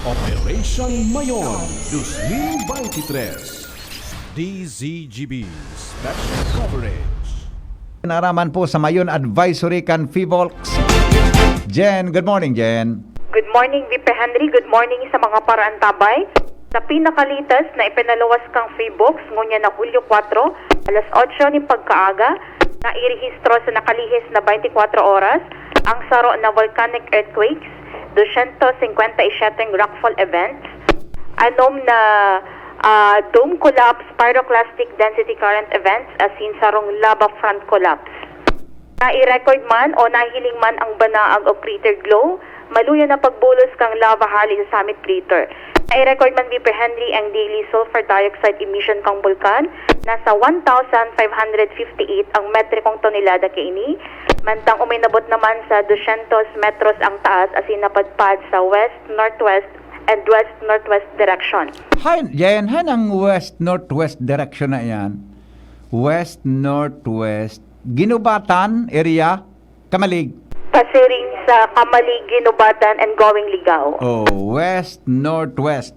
Operation Mayon 2023 DZGB Special Coverage. Naraman po sa Mayon Advisory kan FIVOLCS. Jen, good morning, Jen. Good morning, VP Henry. Good morning sa mga paraantabay. Sa pinakalitas na ipinaluwas kang FIVOLCS ngunya na Hulyo 4, alas 8 ni pagkaaga, na irehistro sa nakalihis na 24 oras ang saro na volcanic earthquakes, 257 rockfall events, anom na dome collapse, pyroclastic density current events, as in sarong lava front collapse. Na-i-record man o nahiling man ang banaag o crater glow, maluya na pagbulos kang lava hali sa summit crater. Na-i-record man VP Henry ang daily sulfur dioxide emission kang bulkan, nasa 1,558 ang metrikong tonelada kaini, mantang uminabot naman sa 200 metros ang taas as in napadpad sa west, northwest, and west-northwest direction. Hi, Jen, ang west-northwest direction na yan. West-northwest, Ginubatan area, Kamalig. Pasiring sa Kamalig, Ginubatan, and Going Ligao. Oh, west-northwest.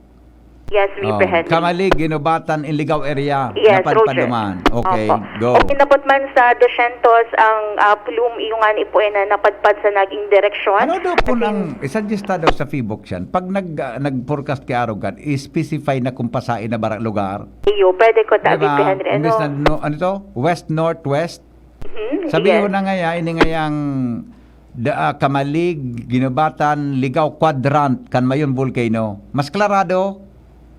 Yes, VP Henry. Kamalig, Ginubatan, Iligaw area. Yes, Napadpad Roger. naman. Okay, Opo. go. O inabot man sa 200 ang plume iyungan ipuin na napadpad sa naging direksyon. Ano daw po nang isuggesta daw sa FIVOLCS yan? Pag nag-forecast kay Arugan, i-specify na kung pasain na barang lugar. Iyo, pwede ko ta, Diba? VP Henry. Imbes na, ano to? West-northwest? Mhm, Sabihin yes. ko na nga ini ngayang Kamalig, Ginubatan, Ligaw Quadrant, kan mayon volcano. Mas klarado.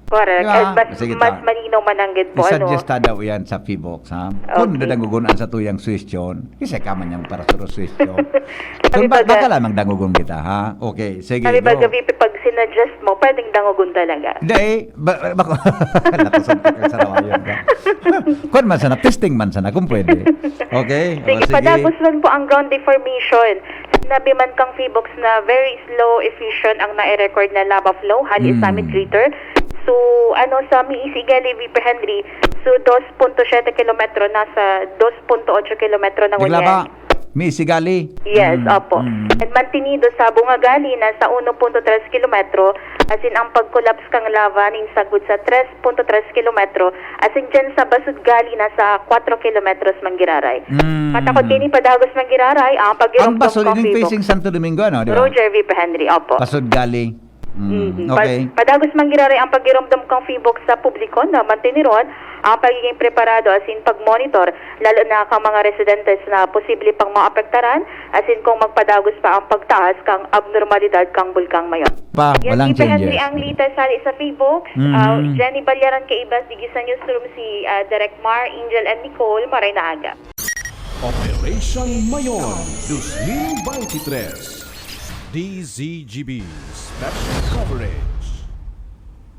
Correct. Diba? At Sige, mas ta. malinaw mananggit po. Isuggesta daw yan sa FIVOLCS, ha? Kung Okay. nadangugunan sa tuyang question, isa ka man yung para sa question. Sabi Kung baka baga- lamang dangugun kita, ha? Okay, sige, Sabi ba, go. VP, pag sinuggest mo, pwedeng dangugon talaga. Hindi, bako, nakusog ka sa rawayan ka. Kung man sana, testing man sana, kung pwede. Okay? Sige, padagos man po ang ground deformation. Sinabi man kang FIVOLCS na very slow efficient ang na-record na lava flow, hali summit crater. So, sa Miisigali, VP Henry, so 2.7 kilometro, nasa 2.8 kilometro ng Naglaba, Unyan. Miisigali. Yes, opo. And Mantinido sa Bungagali, nasa 1.3 kilometro, as in ang pag-collapse kang lava ninsagod sa 3.3 kilometro, as in dyan sa Basudgali, nasa 4 kilometros Manggiraray. Patakot kini padagos Manggiraray, ang Ang pag-irong baso din facing Santo Domingo, ano? Di ba? Roger, VP Henry, opo. Pasod gali. Okay. Padagos Manggiraray ang pag-iromdom kang FIVOLCS sa publiko na mantiniron ang pagiging preparado as in pag-monitor lalo na kang mga residentes na posible pang maapektaran as in kung magpadagos pa ang pagtaas kang abnormalidad kang bulkang Mayon. Pa, Yan, walang VP Henry changes. ang litas sa FIVOLCS. Jenny Balyaran Kaibas, digi sa newsroom si Direct Mar, Angel and Nicole, maray na aga. Operation Mayon 2023 DZGB Special Coverage.